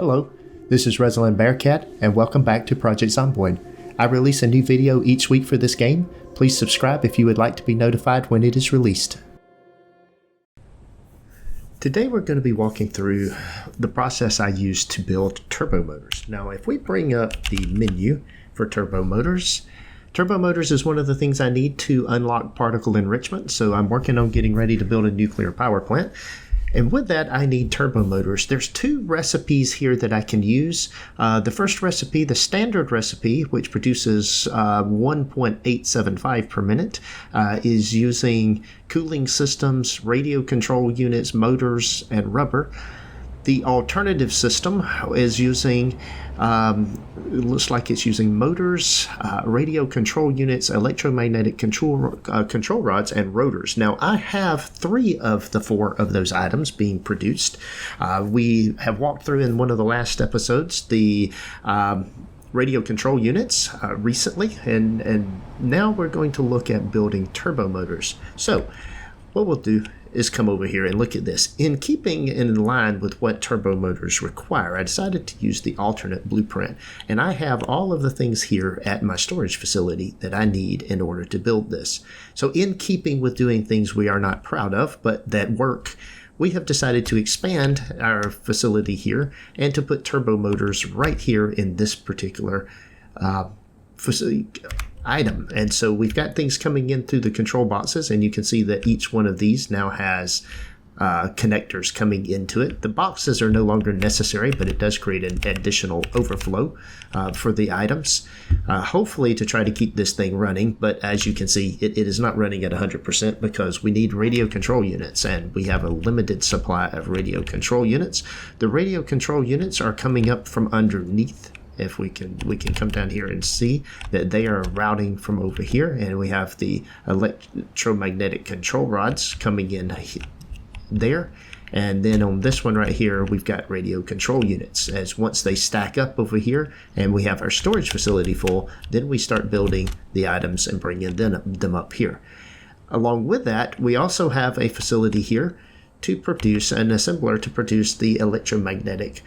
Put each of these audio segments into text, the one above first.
Hello, this is Resilan Bearcat, and welcome back to Project Zomboid. I release a new video each week for this game. Please subscribe if you would like to be notified when it is released. Today we're going to be walking through the process I use to build turbo motors. Now if we bring up the menu for turbo motors is one of the things I need to unlock particle enrichment, so I'm working on getting ready to build a nuclear power plant. And with that, I need turbo motors. There's two recipes here that I can use. The first recipe, the standard recipe, which produces 1.875 per minute, is using cooling systems, radio control units, motors, and rubber. The alternative system is using, it looks like it's using motors, radio control units, electromagnetic control rods, and rotors. Now, I have 3 of the 4 of those items being produced. We have walked through in one of the last episodes the radio control units recently, and now we're going to look at building turbo motors. So, what we'll do is come over here and look at this. In keeping in line with what turbo motors require, I decided to use the alternate blueprint, and I have all of the things here at my storage facility that I need in order to build this. So in keeping with doing things we are not proud of but that work, we have decided to expand our facility here and to put turbo motors right here in this particular facility item. And so we've got things coming in through the control boxes, and you can see that each one of these now has connectors coming into it. The boxes are no longer necessary, but it does create an additional overflow for the items, hopefully to try to keep this thing running. But as you can see, it is not running at 100% because we need radio control units, and we have a limited supply of radio control units. The radio control units are coming up from underneath. If we can come down here and see that they are routing from over here, and we have the electromagnetic control rods coming in there. And then on this one right here, we've got radio control units. As once they stack up over here and we have our storage facility full, then we start building the items and bringing them up here. Along with that, we also have a facility here to produce an assembler to produce the electromagnetic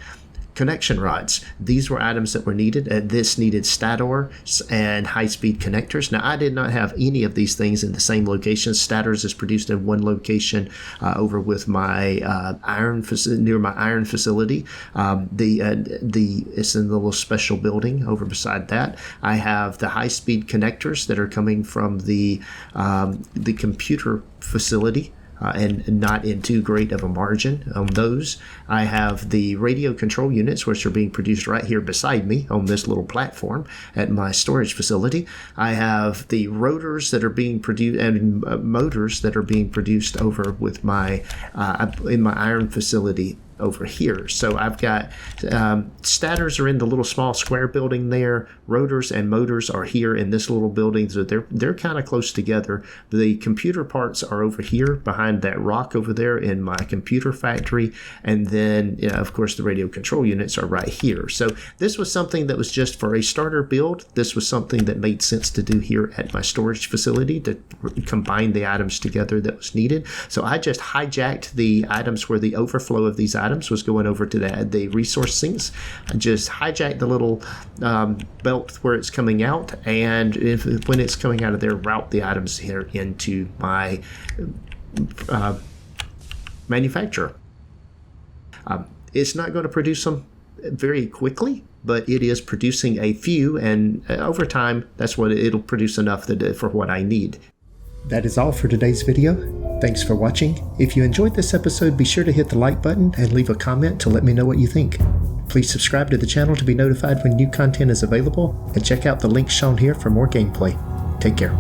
connection rods. These were items that were needed. This needed stator and high-speed connectors. Now, I did not have any of these things in the same location. Stators is produced in one location over with my near my iron facility. It's in the little special building over beside that. I have the high-speed connectors that are coming from the computer facility. And not in too great of a margin on those. I have the radio control units, which are being produced right here beside me on this little platform at my storage facility. I have the rotors that are being produced and motors that are being produced over with my in my iron facility over here. So I've got stators are in the little small square building there. Rotors and motors are here in this little building. So they're kind of close together. The computer parts are over here behind that rock over there in my computer factory. And then, of course, the radio control units are right here. So this was something that was just for a starter build. This was something that made sense to do here at my storage facility to combine the items together that was needed. So I just hijacked the items where the overflow of these items was going over to the resource sinks. I just hijacked the little belt where it's coming out, and when it's coming out of there, route the items here into my manufacturer. It's not going to produce them very quickly, but it is producing a few, and over time, that's what it'll produce enough for what I need. That is all for today's video. Thanks for watching. If you enjoyed this episode, be sure to hit the like button and leave a comment to let me know what you think. Please subscribe to the channel to be notified when new content is available, and check out the links shown here for more gameplay. Take care.